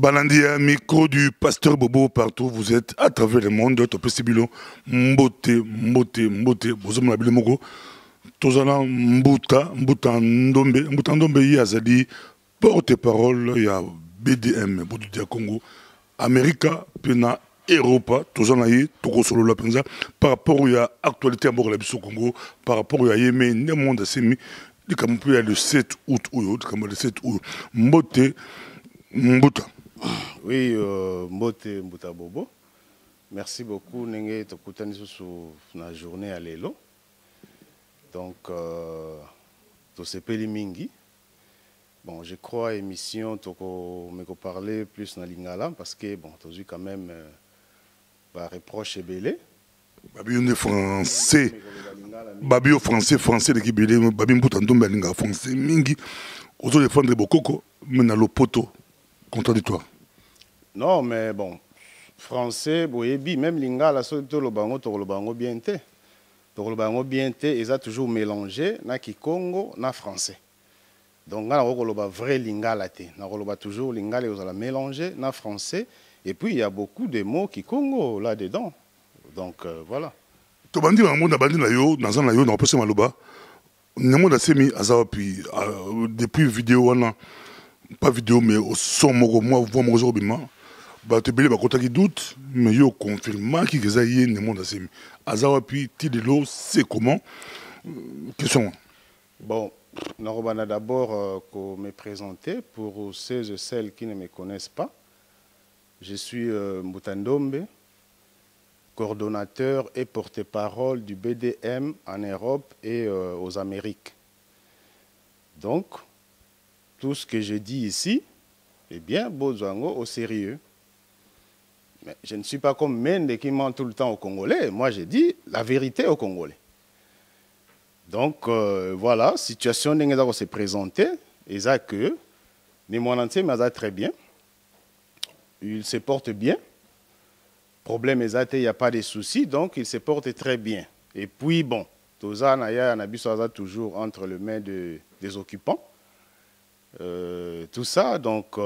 Balandia, micro du pasteur Bobo partout, vous êtes à travers le monde, top Sibilo, Mbote, Bozom la Bilemogo, Tozala Mbuta, Mbuta Ndombe, Yazali, porte-parole, il y a BDM, Bodu Dia Congo, America, Pena, Europa, Tozala Yi, Toko Solo La Penza, par rapport à l'actualité à Bogolabiso Congo, par rapport à Yémen, le monde a sémi, le 7 août, le 7 août, Mbote, Mbuta. Oui, Mbote Mbuta Bobo. Merci beaucoup. Nenge tokutani sur la journée à l'élo. Donc, to sepeli mingi. Bon, je crois émission toko me parler plus na lingala parce que bon, tu as vu quand même bah reproche belé. Babi on est français. Babi au français de Kibélé, Babi Mbuta Ndombe linga français mingi. Ozo défendre Bokoko, mais na lopoto contradictoire. Non, mais bon, français, boyebi, même lingala, surtout le bango bien té. Le bango bien té, ils ont toujours mélangé na Kikongo, na français. Donc, on a vrai lingala té. On a toujours lingala, ils ont mélangé na français. Et puis, il y a beaucoup de mots Kikongo là-dedans. Donc, voilà. Tu as dit que bandi na yo, dans un yo, dans le maloba. Nemo da semi azawa puis depuis vidéo wana, pas vidéo mais au son moi voix moi aujourd'hui bah te belé bah quand qui doute mais yo confirme qui que yé Nemo da semi azawa puis tidelo c'est comment question. Bon, on va d'abord me présenter pour ceux et celles qui ne me connaissent pas. Je suis Mbuta Ndombe, coordonnateur et porte-parole du BDM en Europe et aux Amériques. Donc, tout ce que je dis ici, eh bien, Bozwango au sérieux. Mais je ne suis pas comme Mende qui ment tout le temps aux Congolais. Moi, j'ai dit la vérité aux Congolais. Donc, voilà, situation n'est se présenter. Et ça que, mais mon entier m'a très bien. Il se porte bien. Problème est il n'y a pas de soucis, donc il se porte très bien. Et puis, bon, tout ça, toujours entre les mains des occupants. Tout ça, donc,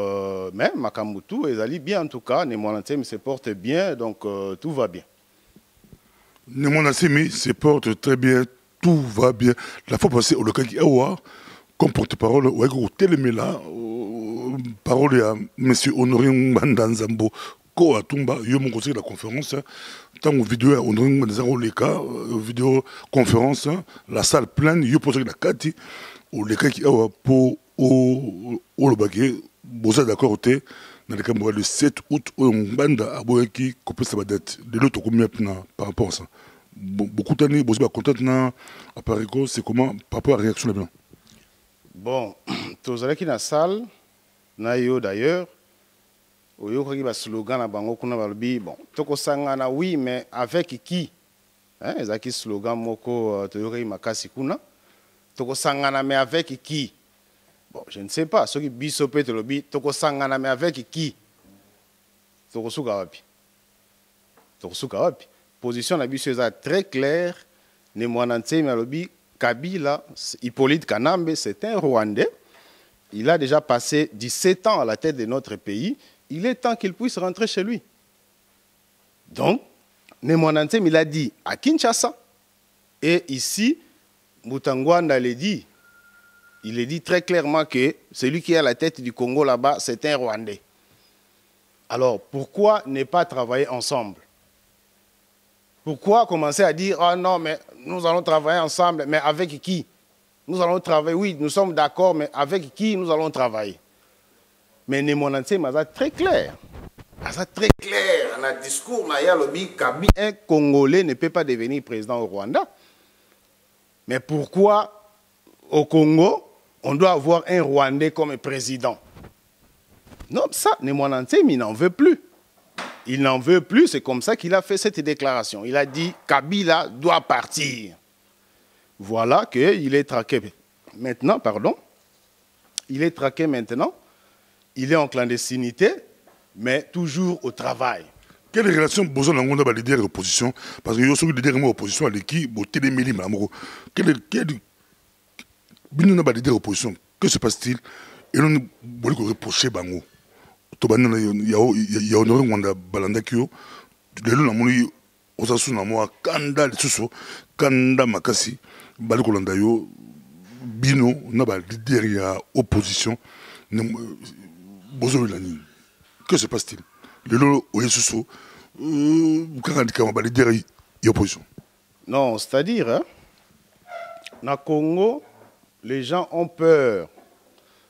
même Makamutu, ils allaient bien en tout cas, Nemonansemi se porte bien, donc tout va bien. Nemonansemi se porte très bien, tout va bien. La fois passée, au local qui a comme porte-parole, au téléméla, parole à M. Honoré Mbandanzambo. Ko atumba yo mon conseil la conférence tant vidéo on a des cas vidéo conférence la salle pleine yo posé la kati ou les cas qui pour au le bagué boza d'accord té dans le cas le 7 août on banda aboyaki couper sa date de l'autre combien par rapport à ça beaucoup d'années boza ba content na aparico c'est comment par rapport à la réaction là. Bon tous allez qui na salle na yo d'ailleurs oyokoki ba slogan na bango kuna balobi bon toko sangana oui mais avec qui hein ezaki slogan moko toyokoki makasi kuna toko sangana mais avec qui bon je ne sais pas soki biso pe tolobi toko sangana mais avec qui toko suka wapi position na biso eza très claire ne mwana ntemi alobi Kabila Hippolyte Kanambe c'est un Rwandais, il a déjà passé 17 ans à la tête de notre pays. Il est temps qu'il puisse rentrer chez lui. Donc, Nemonansem, il a dit à Kinshasa. Et ici, Mutangwanda l'a dit. Il a dit très clairement que celui qui est à la tête du Congo là-bas, c'est un Rwandais. Alors, pourquoi ne pas travailler ensemble? Pourquoi commencer à dire, ah non, mais nous allons travailler ensemble, mais avec qui? Nous allons travailler, oui, nous sommes d'accord, mais avec qui nous allons travailler? Mais Nemonansemi est très clair. Très clair. Dans le discours, un Congolais ne peut pas devenir président au Rwanda. Mais pourquoi au Congo, on doit avoir un Rwandais comme président? Non, ça, Nemonansemi n'en veut plus. Il n'en veut plus, c'est comme ça qu'il a fait cette déclaration. Il a dit Kabila doit partir. Voilà qu'il est traqué. Maintenant, pardon. Il est traqué maintenant. Il est en clandestinité, mais toujours au travail. Quelle relation besoin d'en avoir leader de l'opposition? Parce que yo suis leader de l'opposition à l'équipe, beauté des mélim, quel leader de l'opposition? Que se passe-t-il? Et on veut reprocher Bango. tobanda ya honoré Wanda balanda kio lelo na moni osasu na moi kanda lisusu kanda makasi bali kolanda yo bino na ba leader ya opposition bozo lani que se passe-t-il lelo oyesusu quand ba leader ya opposition. Non, c'est-à-dire hein, na Congo les gens ont peur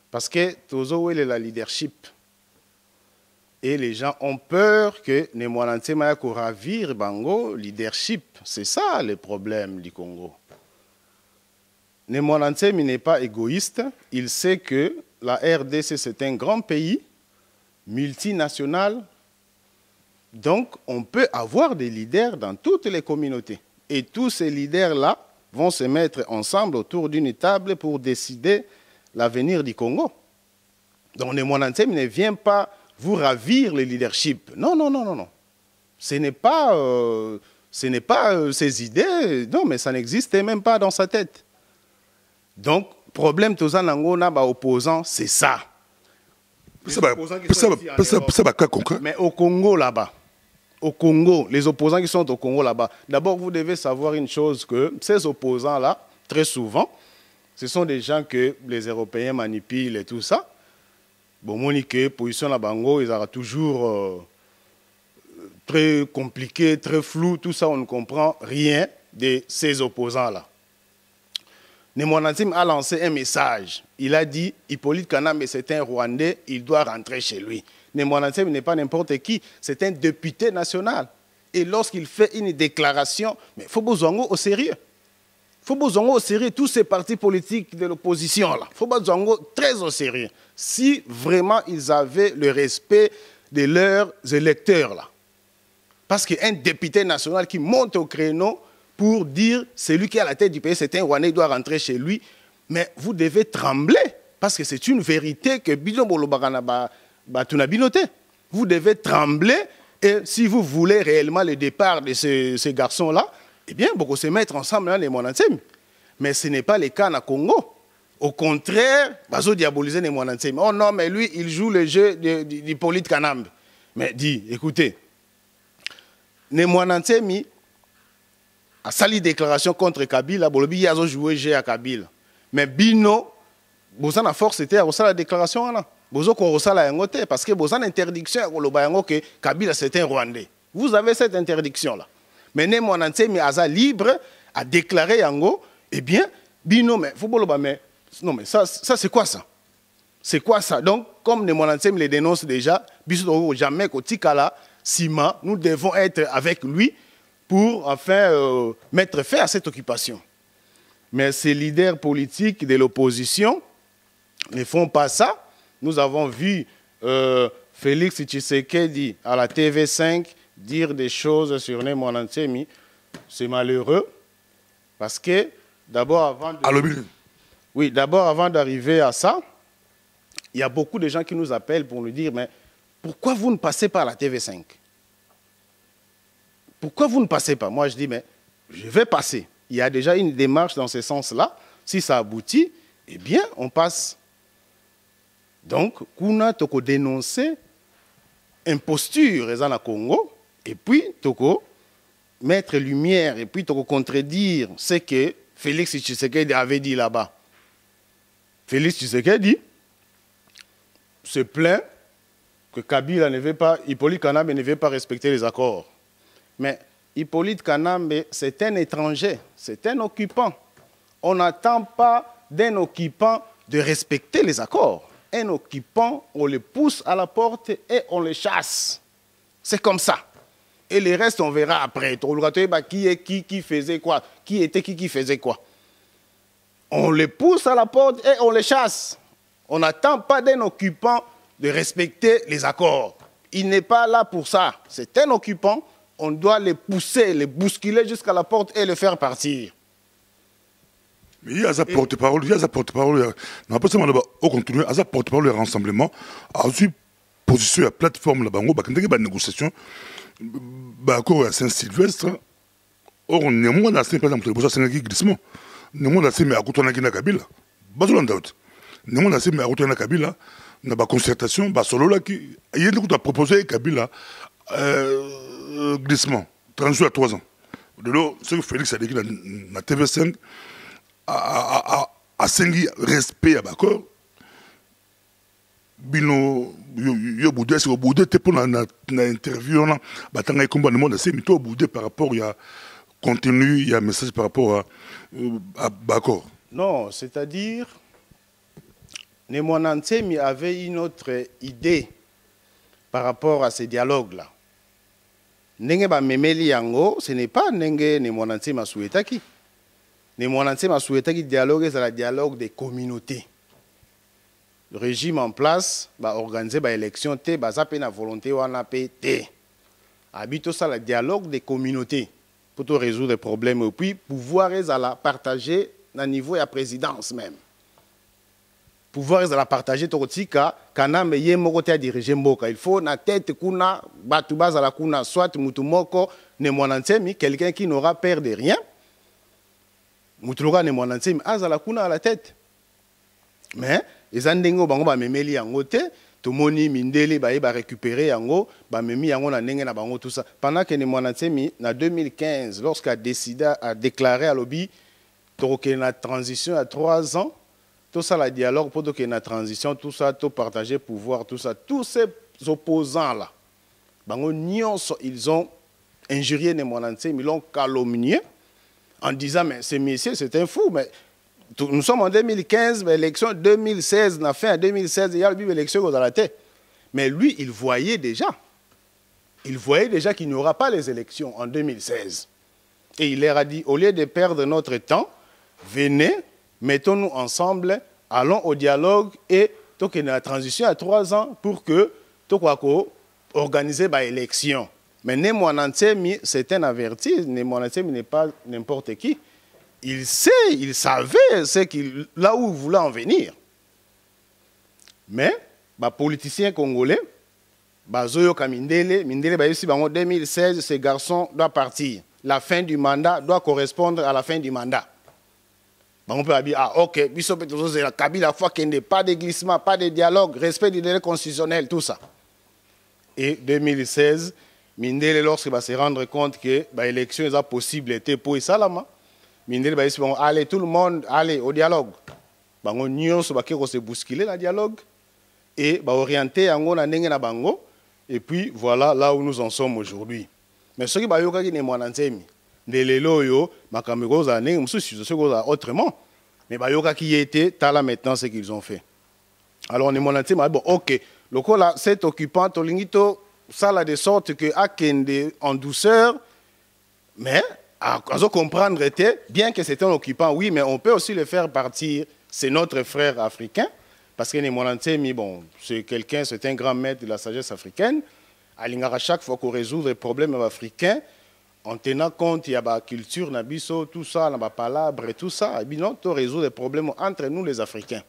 parce que tozo est la leadership. Et les gens ont peur que Nemwananse Mayako ravire Bango leadership. C'est ça le problème du Congo. Nemwananse n'est pas égoïste. Il sait que la RDC, c'est un grand pays, multinational. Donc, on peut avoir des leaders dans toutes les communautés. Et tous ces leaders-là vont se mettre ensemble autour d'une table pour décider l'avenir du Congo. Donc, Nemwananse ne vient pas vous ravir le leadership. Non, non, non, non, non. Ce n'est pas ses idées. Non, mais ça n'existait même pas dans sa tête. Donc, problème Tozanangona, opposant, c'est ça. Mais au Congo, là-bas, au Congo, les opposants qui sont au Congo, là-bas, d'abord, vous devez savoir une chose, que ces opposants-là, très souvent, ce sont des gens que les Européens manipulent et tout ça. Bon, Monique, position la Bango, ils aura toujours très compliqué, très flou, tout ça, on ne comprend rien de ces opposants-là. Nemwanansim a lancé un message. Il a dit, Hippolyte Kanambe, c'est un Rwandais, il doit rentrer chez lui. Nemwanansim n'est pas n'importe qui, c'est un député national. Et lorsqu'il fait une déclaration, mais il faut besoin au sérieux. Il faut besoin au sérieux tous ces partis politiques de l'opposition là. Il faut besoin très au sérieux. Si vraiment ils avaient le respect de leurs électeurs là. Parce qu'un député national qui monte au créneau pour dire celui qui est à la tête du pays, c'est un Rwandais, il doit rentrer chez lui. Mais vous devez trembler parce que c'est une vérité que vous devez trembler et si vous voulez réellement le départ de ces garçons-là, eh bien, beaucoup se mettre ensemble dans les Nemwananse. Mais ce n'est pas le cas au Congo. Au contraire, ils diaboliser les Nemwananse. Oh non, mais lui, il joue le jeu d'Hippolyte Kanambe. Mais dit, écoutez, Nemwananse a sali déclaration contre Kabila, il a joué le jeu à Kabila. Mais Bino, la force c'était à la déclaration. Parce que vous avez une interdiction que Kabila c'est un Rwandais. Vous avez cette interdiction-là. Mais Nemwananse est libre à déclarer Yango, eh bien, Bino, mais non, mais ça c'est quoi ça? C'est quoi ça? Donc, comme Nemwananse le dénonce déjà, jamais Kotikala, Sima, nous devons être avec lui pour enfin mettre fin à cette occupation. Mais ces leaders politiques de l'opposition ne font pas ça. Nous avons vu Félix Tshisekedi à la TV5 dire des choses sur Nemwananse. C'est malheureux parce que d'abord avant d'arriver à ça, il y a beaucoup de gens qui nous appellent pour nous dire mais pourquoi vous ne passez pas à la TV5? Pourquoi vous ne passez pas? Moi je dis mais je vais passer. Il y a déjà une démarche dans ce sens-là. Si ça aboutit, eh bien on passe. Donc, kuna toko dénoncer imposture au Congo et puis toko mettre lumière et puis toko contredire ce que Félix Tshisekedi avait dit là-bas. Félix Tshisekedi se plaint que Kabila ne veut pas, Hippolyte Kanambe ne veut pas respecter les accords. Mais Hippolyte Kanambe, c'est un étranger, c'est un occupant. On n'attend pas d'un occupant de respecter les accords. Un occupant, on le pousse à la porte et on le chasse. C'est comme ça. Et le reste, on verra après. Qui est qui faisait quoi? Qui était qui faisait quoi? On le pousse à la porte et on le chasse. On n'attend pas d'un occupant de respecter les accords. Il n'est pas là pour ça. C'est un occupant. On doit le pousser, le bousculer jusqu'à la porte et le faire partir. Mais il y a sa porte-parole, on pas seulement au continu, il y a sa porte-parole du rassemblement, a aussi position la plateforme là-bas, il y a une négociation, accord à Saint-Sylvestre, or on est moins dans ce par exemple, le Sénégal glissement, on est moins dans ce mais à côté de Kabila, Bazolanda, on est moins dans ce mais à côté de Kabila, na ba concertation ba solo là qui yende ko proposé Kabila glissement transition à 3 ans de là ce que Félix a dit na TV5 a sengi respect à d'accord bino yo boudé c'est boudé te pour na interview là batanga combat le monde c'est mito boudé par rapport il y a contenu il y a message par rapport à d'accord. Non, c'est-à-dire Nemonansemi avait une autre idée par rapport à ces dialogues-là. Nenge ba memeli yango, ce n'est pas nenge Nemonansemi souhaitaki. Nemonansemi souhaitaki dialogue, c'est le dialogue des communautés. Le régime en place va organiser ba élection té, ba zape na volonté wana pe té. Habito ça le dialogue des communautés pour tout résoudre les problèmes et puis pouvoir la partager à niveau de la présidence même. Pouvoir la partager tokotika kana meye moko te diriger mboka. Il faut na tête kuna batu bazala kuna soit mutu moko ne Nemonansemi quelqu'un qui n'aura peur de rien. Mutu loka Nemonansemi azala kuna à la tête. Mais ezandengo bango ba memeli yango te tomoni mindele ba récupérer yango ba memi yango na ndenge na bango tout ça. Pendant que Nemonansemi na 2015 lorsqu'il a décidé à déclarer à lobby qu'il y a une transition à 3 ans, tout ça, le dialogue, pour qu'il y ait une transition, tout ça, tout partager pouvoir, tout ça, tous ces opposants-là, ils ont injurié Nemonansemi, ils l'ont calomnié en disant, mais ce messieurs, c'est un fou, mais nous sommes en 2015, mais l'élection 2016, la fin 2016, il y a eu l'élection dans la tête. Mais lui, il voyait déjà qu'il n'y aura pas les élections en 2016. Et il leur a dit, au lieu de perdre notre temps, venez, mettons-nous ensemble, allons au dialogue et qu'il y ait la transition à 3 ans pour que organiser l'élection. Mais Nemonansemi, c'est un averti. Nemonansemi n'est pas n'importe qui. Il sait, il savait là où il voulait en venir. Mais les politiciens congolais, Bazoyo Kamindele, en 2016, ces garçons doivent partir. La fin du mandat doit correspondre à la fin du mandat. On peut dire, ah ok, la Kabila fois qu'il n'y a pas de glissement, pas de dialogue, respect du délai constitutionnel, tout ça. Et 2016, Mindele, lorsqu'il va se rendre compte que l'élection est possible pour Salama, Mindele va dire, allez tout le monde, allez au dialogue. On va se bousculer le dialogue et orienter na bango. Et puis voilà là où nous en sommes aujourd'hui. Mais ce qui va y Nemonansemi, de l'élo, makamego ne autrement. Mais bayoka qui était, tala maintenant ce qu'ils ont fait. Alors Nemonansemi bon ok, le coup là, cet occupant, tolingito, ça là de sorte que akende en douceur, mais à comprendre était, bien que c'est un occupant, oui, mais on peut aussi le faire partir, c'est notre frère africain, parce que Nemonansemi, bon, c'est quelqu'un, c'est un grand maître de la sagesse africaine. À chaque fois qu'on résout les problèmes africains, en tenant compte, il y a la culture, nabiso, tout ça, la palabre et tout ça, on résout les problèmes entre nous les Africains.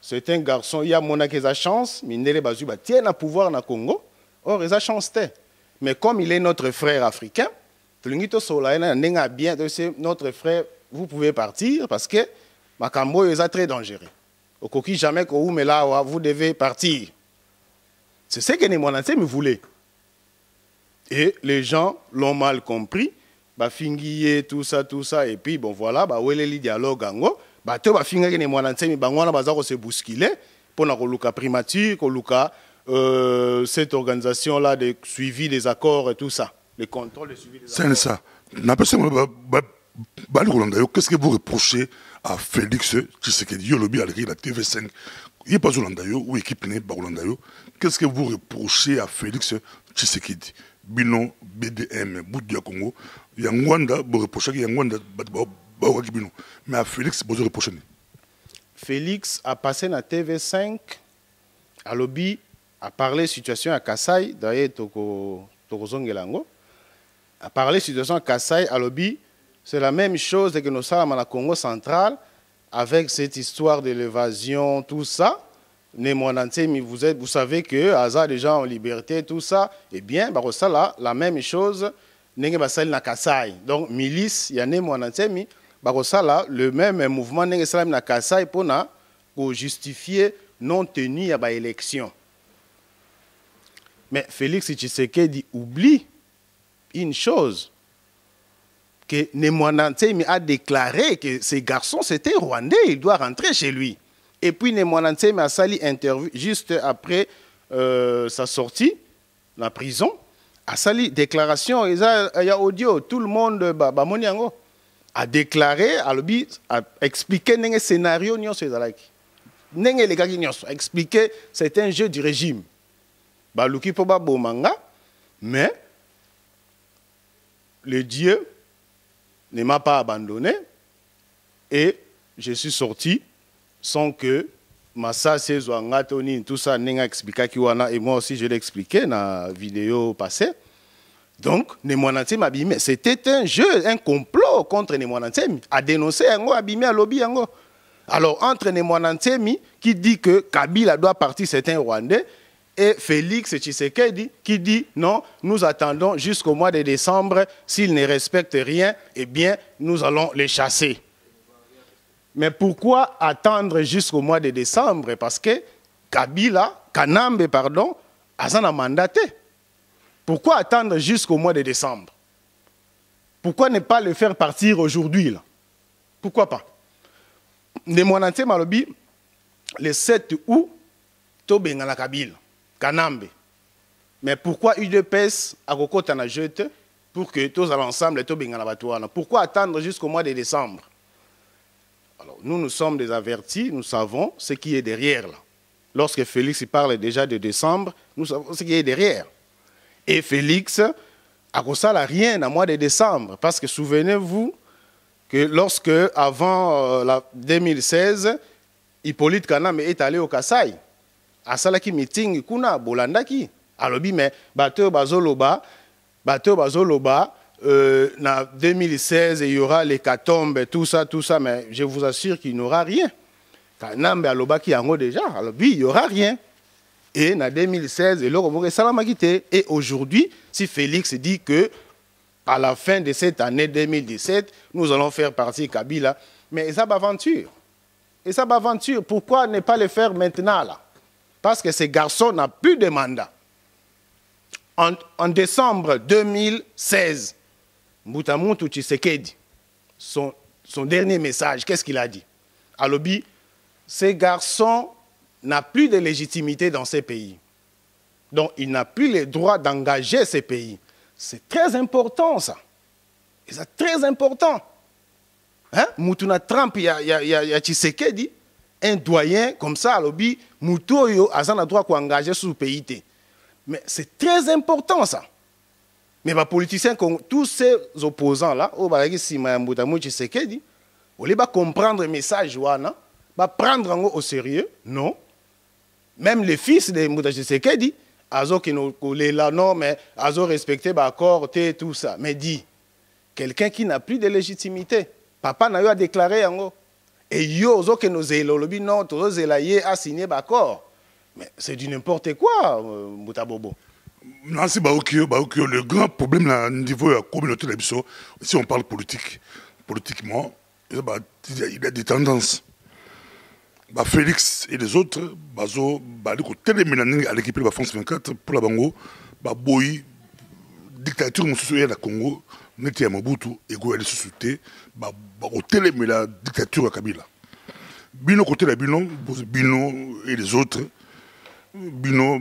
C'est un garçon, il y a mon chance, Mindele Bazu tient le pouvoir au Congo, or il a chance. Mais comme il est notre frère africain, notre frère, vous pouvez partir parce que Makambo est très dangereux. Au coquille jamais que vous, mais là, vous devez partir. C'est ce que Nemonansemi voulait. Et les gens l'ont mal compris. Fingiye, tout ça, et puis bon voilà, où est le dialogue ango? To fingiye Nemonansemi, on va se bousculer pour la primature, cette organisation-là de suivi des accords et tout ça. Le contrôle de suivi des accords. C'est ça. Qu'est-ce que vous reprochez à Félix Tshisekedi, Yolobi, à la TV5? Il n'y a pas Holandayo ou équipe n'est pas Holandayo. Qu'est-ce que vous reprochez à Félix Tshisekedi? Bino, BDM, Boudia Congo, Yangwanda, vous reprochez Yangwanda, mais à Félix, vous reprochez. Félix a passé dans TV5, à lobby, a parlé de la situation à Kassai, d'ailleurs, Tokozongelango, a parlé de la situation à Kassai, à lobby, c'est la même chose que nous sommes à Congo central, avec cette histoire de l'évasion, tout ça. Nemonansemi, vous savez que Aza des gens en liberté, tout ça, eh bien, ça là, la même chose, na Kassai. Donc, milice, il y a Nemonansemi, ça là, le même mouvement na Kassai pour justifier non tenue à l'élection. Mais Félix Tshisekedi oublie une chose, que Nemwana Ntsemi a déclaré que ces garçons, c'était rwandais, il doit rentrer chez lui. Et puis Nemwana Ntsemi a sali interview juste après sa sortie, la prison, a sali déclaration, il y a audio, tout le monde a déclaré, a expliqué le scénario, a expliqué c'est un jeu du régime. Baluki po ba bomanga, mais le Dieu ne m'a pas abandonné et je suis sorti sans que Massa Sezwanga Tony tout ça n'a expliqué et moi aussi je l'ai expliqué dans la vidéo passée. Donc Nemwana Ntsemi abimé, c'était un jeu, un complot contre Nemwana Ntsemi, a dénoncé yango abimé à lobby yango. Alors entre Nemwana Ntsemi qui dit que Kabila doit partir, c'est un Rwandais, et Félix Tshisekedi qui dit non, nous attendons jusqu'au mois de décembre, s'ils ne respectent rien, eh bien nous allons les chasser. Mais pourquoi attendre jusqu'au mois de décembre? Parce que Kanambe, a mandaté. Pourquoi attendre jusqu'au mois de décembre? Pourquoi ne pas le faire partir aujourd'hui? Pourquoi pas? Nemwana Ntsemi malobi, le 7 août, Tobengana Kabila. Kanambe. Mais pourquoi UDPS a kokota na jete pour que tous ensemble Tobengana Batouana? Pourquoi attendre jusqu'au mois de décembre? Alors, nous sommes des avertis, nous savons ce qui est derrière là. Lorsque Félix parle déjà de décembre, nous savons ce qui est derrière. Et Félix a kosala rien à mois de décembre. Parce que souvenez-vous que lorsque, avant 2016, Hippolyte Kanambe est allé au Kasaï. A salaki meeting kuna bolandaki alobi mais bateau bazoloba na 2016 il y aura l'hécatombe tout ça mais je vous assure qu'il n'y aura rien. Kanambe alobaki yango déjà alobi il y aura rien. Et en 2016 et aujourd'hui si Félix dit que à la fin de cette année 2017 nous allons faire partie Kabila, mais ça aventure. Et ça aventure, pourquoi ne pas le faire maintenant là? Parce que ces garçons n'ont plus de mandat. En décembre 2016, Mbutamuntu Tshisekedi, son dernier message, qu'est-ce qu'il a dit? Alobi, ces garçons n'ont plus de légitimité dans ces pays. Donc, il n'a plus le droit d'engager ces pays. C'est très important, ça. Et c'est très important. Hein? Mutuna Trump, il y a Tshisekedi, un doyen comme ça, à l'objet, Moutoyo a le droit d'engager sur le pays. Mais c'est très important ça. Mais les politiciens, tous ces opposants-là, on va comprendre le message, va prendre au sérieux. Non. Même les fils de Mouta Tshisekedi, non, mais ils ont respecté l'accord, tout ça. Mais dit, quelqu'un qui n'a plus de légitimité, papa n'a eu à déclarer yango. Et yo, que nous élobi non, tous les a signé l'accord. Mais c'est du n'importe quoi, Moutabobo. Non, c'est le grand problème là, au niveau de la communauté de l'Abisso, si on parle politique, politiquement, il y a des tendances. Félix et les autres, à l'équipe de la France 24 pour la Bango, boy dictature de la Congo, n'était à Mobutu et Goël Soussouté, la dictature à Kabila. Bino côté la Bino et les autres, Bino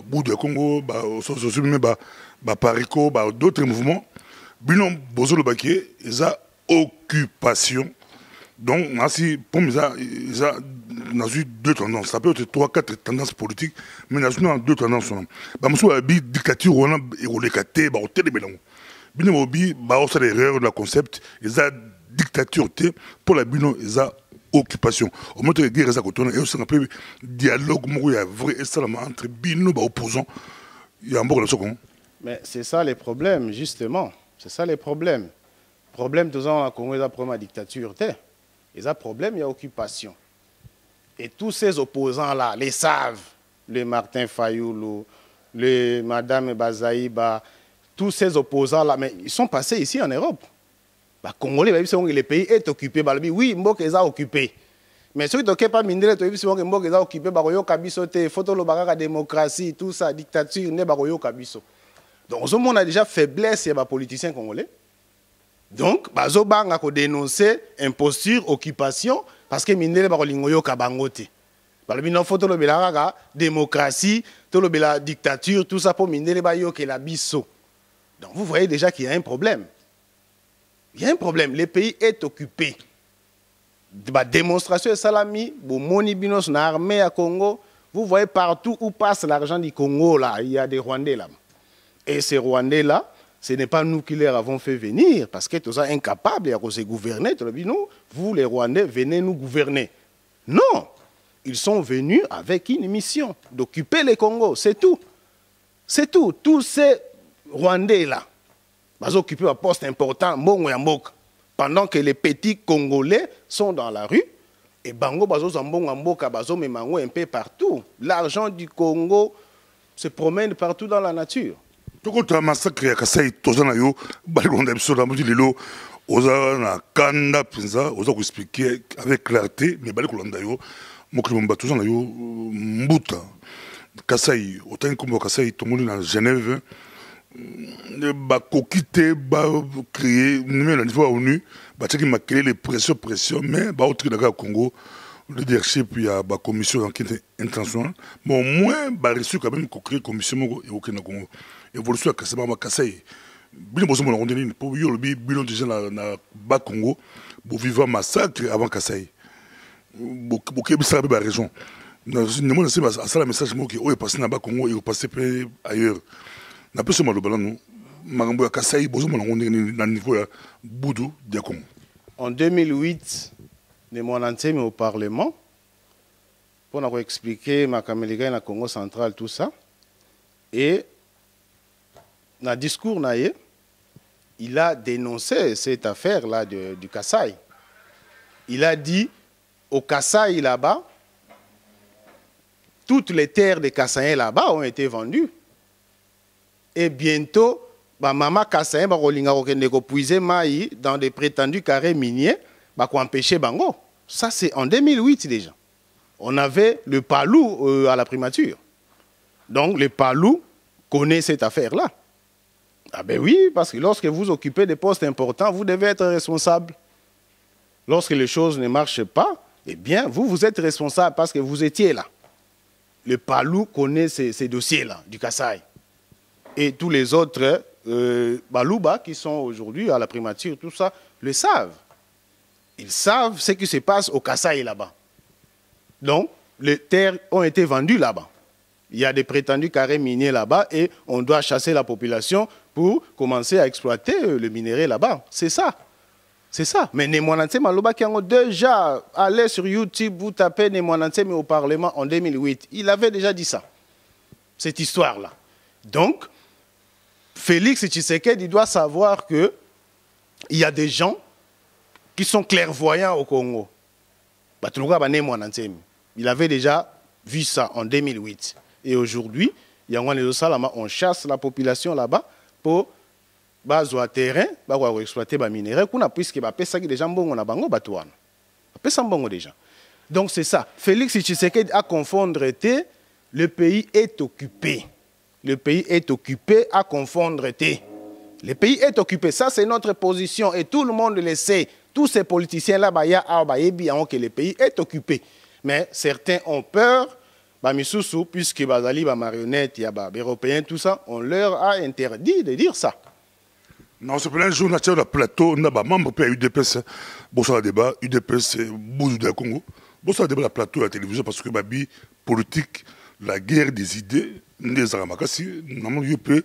Bouddha Congo, Parico, d'autres mouvements, Bino Bozo le Baké, ils ont occupation. Donc, pour moi, ils ont eu deux tendances. Ça peut être 3-4 tendances politiques, mais ils ont eu deux tendances. Ils ont eu dictature, ils ont eu l'erreur de la concept, ils ont dictature, pour la Bino, ils ont occupation. Au moment où ils ont un dialogue vrai entre Bino et opposants. Il y a un bon second. Mais c'est ça le problème, justement. C'est ça le problème. Le problème, tout ça, on a Congo, la première dictature. Et ça, problème, il y a occupation. Et tous ces opposants-là, les savent, le Martin Fayoulou, le Madame Bazaïba, tous ces opposants-là, mais ils sont passés ici en Europe. Congolais, le pays est occupé. Oui, Mbok est occupé. Mais ceux qui n'ont pas mindé, tu as vu souvent que Mbok est occupé par le Kabiso, photo le démocratie, tout ça, dictature, ne pas le Kabiso. Donc, on a déjà faiblesse, il y a des politiciens congolais. Donc, bazo banga ko dénoncer imposture, occupation, parce que mindé ba ko lingoyo kabangote. Par le bino photo le belaraga démocratie, tout le bela dictature, tout ça pour mindé ba yo que la biso. Donc, vous voyez déjà qu'il y a un problème. Il y a un problème. Le pays est occupé. La démonstration de Salami, Moni Binos, l'armée à Congo, vous voyez partout où passe l'argent du Congo, là, il y a des Rwandais là. Et ces Rwandais-là, ce n'est pas nous qui les avons fait venir, parce que tout ça incapables de se gouverner. Vous, les Rwandais, venez nous gouverner. Non, ils sont venus avec une mission d'occuper le Congo, c'est tout. C'est tout. Tous ces Rwandais-là, ils occupent un poste important, pendant que les petits Congolais sont dans la rue, et Bango bazo zambongo mboka bazo memango un peu partout. L'argent du Congo se promène partout dans la nature. Toko ta massacre ya Kasai tozana yo bali konda bisoda mudi lelo oza na kanda pinza oza ko expliquer avec clarté mais bali kolanda yo mokili mba tozana yo mbuta Kasai autant comme Kasai tomoni na Genève ba kokite ba créer numéro à niveau ONU ba tiki ma créer les pression mais ba autre dans le Congo le leadership il y a ba commission d'enquête internationale mais au moins ba reçu quand même ko créer commission et au Congo évolution à Kasai bien besoin de rendre pour yo le bilan déjà na ba Congo pour vivre massacre avant Kasai beaucoup ça ba raison ne sais pas ça le message moi qui est passé na ba Congo et passé ailleurs. En 2008, nous sommes au Parlement pour nous expliquer ma caméléga na Congo central, tout ça. Et dans le discours, il a dénoncé cette affaire-là du Kasaï. Il a dit au Kasaï là-bas, toutes les terres des Kassaïens là-bas ont été vendues. Et bientôt, maman Kassaïen va puiser maï dans des prétendus carrés miniers pour empêcher Bango. Ça, c'est en 2008 déjà. On avait le Palou à la primature. Donc, le Palou connaît cette affaire-là. Ah ben oui, parce que lorsque vous occupez des postes importants, vous devez être responsable. Lorsque les choses ne marchent pas, eh bien, vous êtes responsable parce que vous étiez là. Le Palou connaît ces dossiers-là, du Kasaï. Et tous les autres Balouba qui sont aujourd'hui à la primature, tout ça, le savent. Ils savent ce qui se passe au Kasaï là-bas. Donc, les terres ont été vendues là-bas. Il y a des prétendus carrés miniers là-bas et on doit chasser la population pour commencer à exploiter le minerai là-bas. C'est ça. C'est ça. Mais Nemwananse Maloba qui a déjà allé sur YouTube, vous tapez Nemwananse mais au Parlement en 2008. Il avait déjà dit ça. Cette histoire-là. Donc, Félix Tshisekedi doit savoir qu'il y a des gens qui sont clairvoyants au Congo. Il avait déjà vu ça en 2008. Et aujourd'hui, on chasse la population là-bas pour avoir terrain, pour exploiter les minéraux, puisque les gens sont déjà. Donc c'est ça. Félix Tshisekedi à confondre, le pays est occupé. Le pays est occupé à confondre. Le pays est occupé. Ça, c'est notre position. Et tout le monde le sait. Tous ces politiciens-là, que le pays est occupé. Mais certains ont peur, puisque les marionnettes, les Européens, tout ça, on leur a interdit de dire ça. Non, c'est plein de jour naturel à plateau, on a des membres de UDPS, bon, ça débat, UDPS, Bouzou de Congo, bon, ça débat à plateau à la télévision parce que babi politique, la guerre des idées, des aramakasi, normalement, il peut,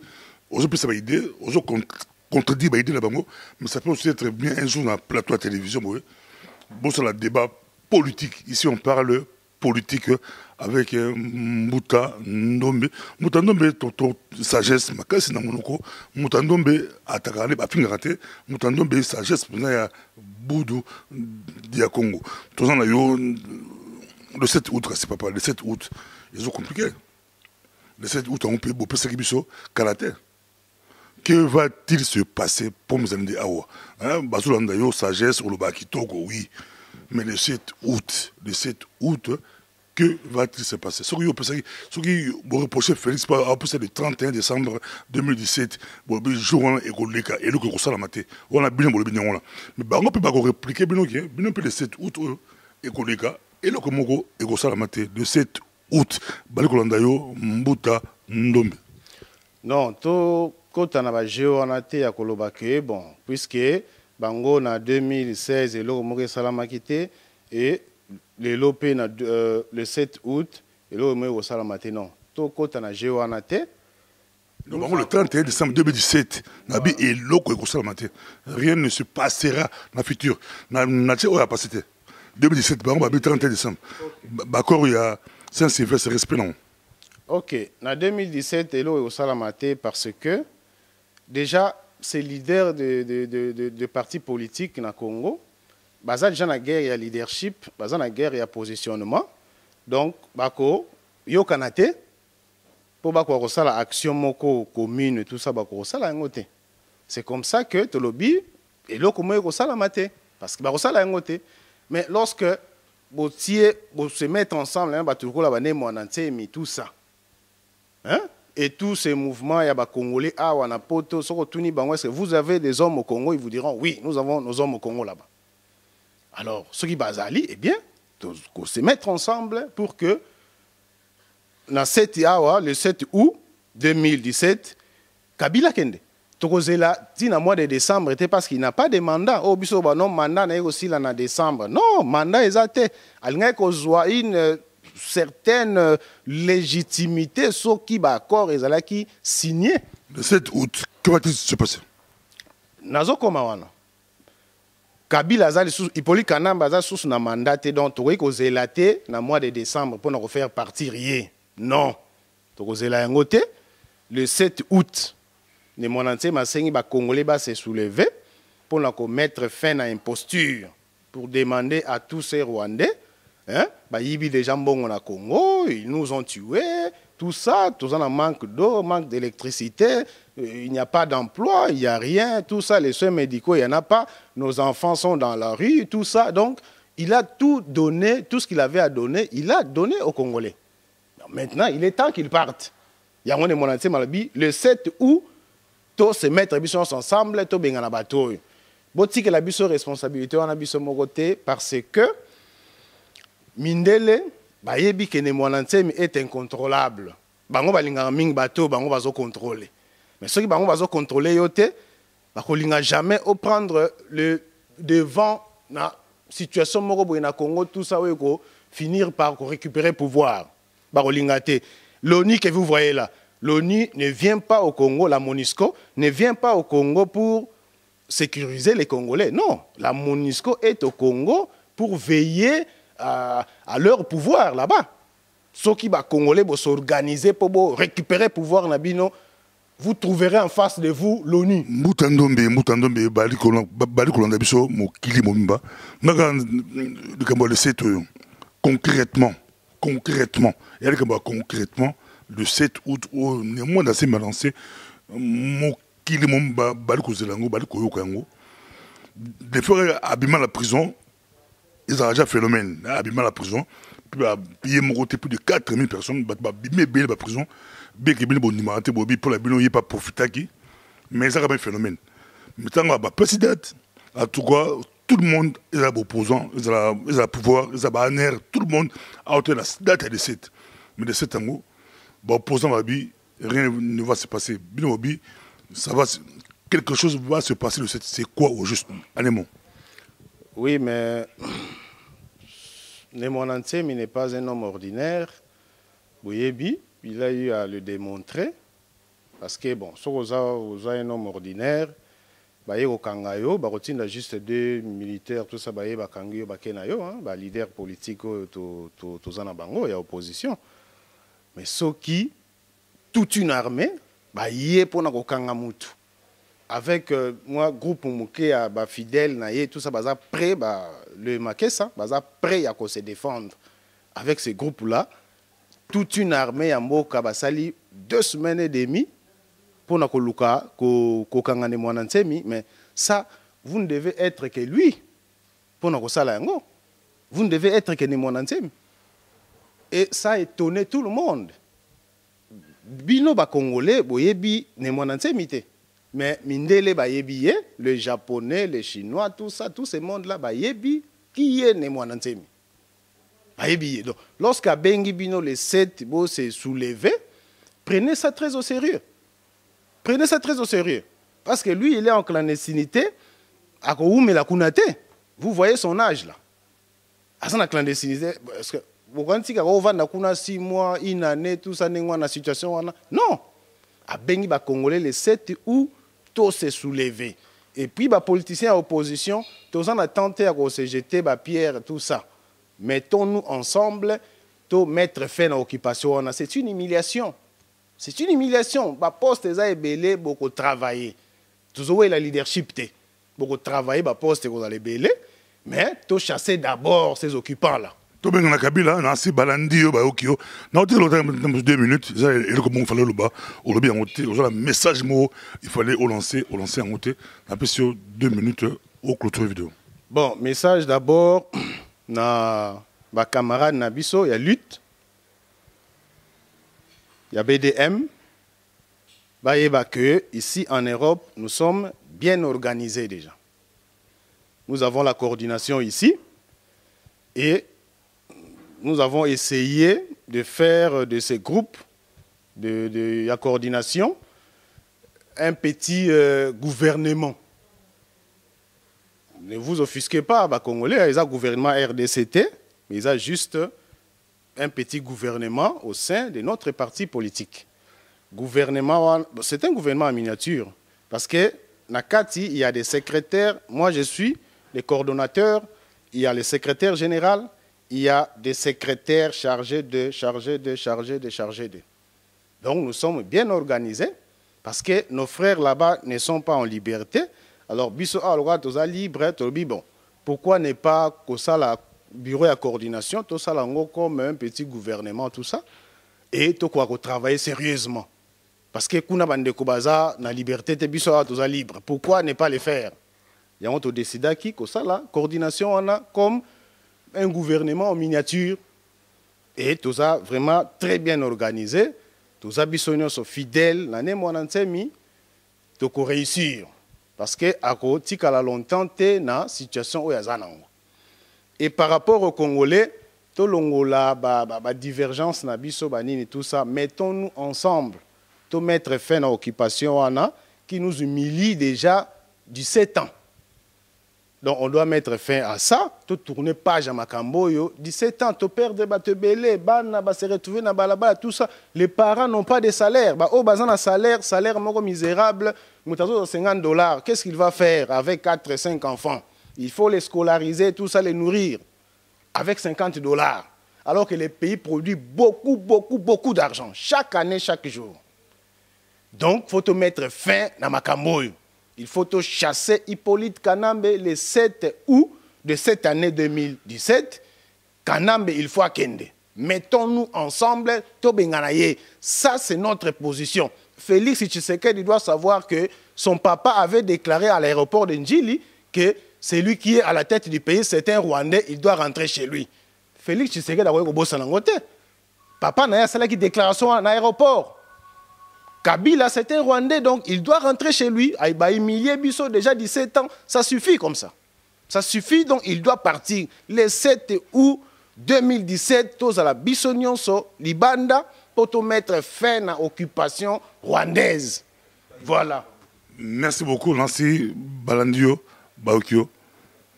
on peut savoir idée, on peut contredire l'idée là-bas, mais ça peut aussi être bien un jour dans la plateau à la télévision, bon, c'est le débat politique. Ici, on parle politique avec Mouta Ndombe. Mouta Ndombe, sagesse, makasi na monoko. Mouta Ndombe, atakane, bafingate. Mouta Ndombe, sagesse, il y a Boudou dia Congo. Tous en yo le 7 août, c'est pas le 7 août, ils ont compliqué. Le 7 août, on peut bopper Sakibiso, Karaté. Que va-t-il se passer pour nous amener à Awa? Bazou Landayo, sagesse, ou le Bakitoko, oui. Mais le 7 août, que va-t-il se passer? Ce qui vous reproche Félix, à peu le 31 décembre 2017, le jour écolique, et le gros maté, on a bien le bignon là. Mais on peut pas répliquer bien le 7 août écolique, et le Komoko et gros maté, le 7 août, Balikolandayo, Mbuta, Ndombe. Non, tout quand on a géoanaté à Kolobake, bon, puisque Bango en 2016 et l'Omore Salamakité et le 7 août et l'Omore Salamate, non. Tout quand on a géoanaté. Le 31 décembre 2017, Nabi et l'Oko et Salamate. Rien ne se passera dans le futur. Nabi a passé 2017, Bango, le 31 décembre. D'accord, il y a Saint-Sylvestre, respect, non. Ok, en 2017, Elo est au Salamate parce que déjà, ces leaders de partis politiques dans le Congo, ils ont déjà la guerre, il y a leadership, ils ont la guerre, il y a positionnement. Donc, bako, yo kanate, pour bako la action moko commune, tout ça, bako la ngote. C'est comme ça que le lobby, Elo comme yo Salamate, parce que bako la ngote. Mais lorsque vous se mettez ensemble, tout ça. Hein? Et tous ces mouvements, il y a des Congolais, est-ce que vous avez des hommes au Congo? Ils vous diront, oui, nous avons nos hommes au Congo là-bas. Alors, ce qui bazali, eh bien, se mettre ensemble pour que, le 7 août 2017, Kabila Kende. Tokozela, dit dans mois de décembre, c'était parce qu'il n'a pas de mandat. Oh, biso, non, mandat n'est aussi là en décembre. Non, mandat est athée. Il y a une certaine légitimité sur qui va accord et qui signé. Le 7 août, que va-t-il se passer? Nazo Komawana. Kabila Azali sous Hippolyte Kanamba Azali sous na mandat donc tu ko zelaté na mois de décembre pour nous faire partir rien. Non. Tu ko zelaté le 7 août. Les monantiers masengi ba congolais ba se soulever pour nous mettre fin à imposture pour demander à tous ces Rwandais. Hein? Bah, il y a des gens au Congo, ils nous ont tués, tout ça, tout ça, on manque d'eau, manque d'électricité, il n'y a pas d'emploi, il n'y a rien, tout ça, les soins médicaux, il n'y en a pas, nos enfants sont dans la rue, tout ça. Donc, il a tout donné, tout ce qu'il avait à donner, il a donné aux Congolais. Maintenant, il est temps qu'ils partent. Il y a un malabi, le 7 août, tous se mettre ensemble, tous bien en bateau. Bon, si que la responsabilité, on a côté parce que Mindele, bayebi kene mwanantsemi est incontrôlable. Bango balinga ming bateau, bango bazo contrôler. Mais ceux qui bango bazo contrôler yote, bakolinga jamais au prendre le devant na situation moko boye na Congo tout ça ko finir par récupérer pouvoir. Bakolinga te. L'ONU que vous voyez là, l'ONU ne vient pas au Congo, la MONUSCO ne vient pas au Congo pour sécuriser les Congolais. Non, la MONUSCO est au Congo pour veiller à leur pouvoir là-bas. Ceux qui sont congolais vont s'organiser pour récupérer le pouvoir, vous trouverez en face de vous l'ONU. Mutandombe, Bali Kolanda biso, Mokili Momba. Le 7 concrètement, il y a concrètement, le 7 août, néanmoins d'assez balancé, Mokili Momba, Bali Kozelango, Bali Koyokango. Des fois, abîmant la prison, ils ont déjà phénomène, abîmant la prison, puis il y a plus de 4000 personnes, abîmé la prison, bien que bon numéroté, pour la bino, il n'y a pas profité, mais ça a un phénomène. Maintenant, on a président, en tout cas, tout le monde est opposant, ils ont le pouvoir, ils ont banner, tout le monde a été la date de 7. Mais de 7 ans, opposant, rien ne va se passer. Ça va, quelque chose va se passer le 7. C'est quoi au juste? Allez, oui, mais Némon Ansemi n'est pas un homme ordinaire. Bouyebi, il a eu à le démontrer. Parce que, bon, si vous avez un homme ordinaire, il y a juste deux militaires, tout ça, il y a leader politique, il y a opposition. Mais ce qui, toute une armée, il y a pour nous avec moi groupe mouké à fidèle naie tout ça baza prêt le makessa baza prêt à se défendre avec ces groupes là toute une armée à mboka basali 2 semaines et demie pour na koluka ko kangane mwana nsemi mais ça vous ne devez être que lui pour na kosala yango Vous ne devez être que Nemwanantsemi. Et ça a étonné tout le monde. Bino ba Congolais, boyebi Nemwanantsemi te. Mais Mindele ba yebi, le japonais, les chinois, tout ça, tous ces mondes-là, ba yebi, qui est Nemwanantsemi. Ba yebi. Donc, lorsqu'à Bengi Bino, les 7 bo se soulevé, prenez ça très au sérieux. Prenez ça très au sérieux. Parce que lui, il est en clandestinité, à Koume la Kunate. Vous voyez son âge là. À son clandestinité, parce que vous pensez qu'il y a 6 mois, une année, tout ça, dans la situation. Non. À Bengi, les Congolais, les 7 août, tout s'est soulevé. Et puis, les politiciens à opposition, tous ont tenté à se jeter la pierre, tout ça. Mettons-nous ensemble, pour mettre fin à l'occupation. C'est une humiliation. C'est une humiliation. Les postes sont belés, beaucoup travailler. Tout ça, la leadership, beaucoup travailler, les postes sont belés. Mais tu chasser d'abord ces occupants-là. Tu bien Kabila, Nancy Balandi, Baokio. Dans 2 minutes, il fallait le message il fallait lancer en côté. Après sur 2 minutes au clôture vidéo. Bon, message d'abord, na ma camarade Nabiso, il y a lutte, il y a BDM. Que ici en Europe, nous sommes bien organisés déjà. Nous avons la coordination ici et nous avons essayé de faire de ces groupes de la coordination un petit gouvernement. Ne vous offusquez pas, Congolais, il y a un gouvernement RDCT, mais il y a juste un petit gouvernement au sein de notre parti politique. C'est un gouvernement en miniature, parce que Nakati, il y a des secrétaires, moi je suis le coordonnateur, il y a le secrétaire général, il y a des secrétaires chargés de. Donc nous sommes bien organisés, parce que nos frères là-bas ne sont pas en liberté. Alors, biso a libre, bon, pourquoi ne pas que ça la bureau de coordination, tout ça comme un petit gouvernement, tout ça, et tout quoi travailler sérieusement. Parce que kuna bande kobaza na liberté te biso a libre. Pourquoi ne pas le faire? Il y a on décide qui que ça la coordination on a comme un gouvernement en miniature et tout ça vraiment très bien organisé. Tout ça biso sont fidèles, l'année Mwanantsemi to ko réussir. Parce que à côté la longtemps te na situation où yazanango. Et par rapport aux Congolais, to longola ba divergence na biso banini tout ça, mettons-nous ensemble. Pour mettre fin à l'occupation qui nous humilie déjà 17 ans. Donc on doit mettre fin à ça, tout tourner page à Makamboyo, 17 ans, tu perds des batebele, bana se retrouver dans balabala, tout ça. Les parents n'ont pas de salaire. Oh, bazan a salaire moko misérable, moutazo $50. Qu'est-ce qu'il va faire avec 4 et 5 enfants? Il faut les scolariser, tout ça, les nourrir avec $50. Alors que les pays produisent beaucoup d'argent, chaque année, chaque jour. Donc, il faut te mettre fin à Makamboyo. Il faut te chasser Hippolyte Kanambe le 7 août de cette année 2017. Kanambe, il faut akende. Mettons-nous ensemble, Tobenganaye. Ça, c'est notre position. Félix Tshisekedi doit savoir que son papa avait déclaré à l'aéroport de Njili que celui qui est à la tête du pays, c'est un Rwandais, il doit rentrer chez lui. Félix Tshisekedi a dit papa n'a pas une déclaration à l'aéroport. Kabila, c'est un Rwandais, donc il doit rentrer chez lui. Aïba Emilie Bisso, déjà 17 ans, ça suffit comme ça. Ça suffit, donc il doit partir. Le 7 août 2017, tous à la Bissonion, Libanda, pour te mettre fin à l'occupation rwandaise. Voilà. Merci beaucoup, Nancy Balandio, Baokio.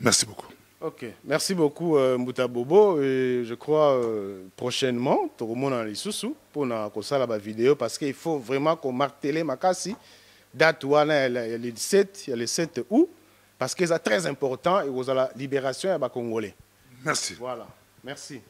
Merci beaucoup. Ok, merci beaucoup Mbouta Bobo et je crois prochainement tout le monde en Lissoussou pour la vidéo parce qu'il faut vraiment qu'on martèle makasi date où il y a le 7 août parce que c'est très important et vous avez la libération des Congolais. Merci. Voilà, merci.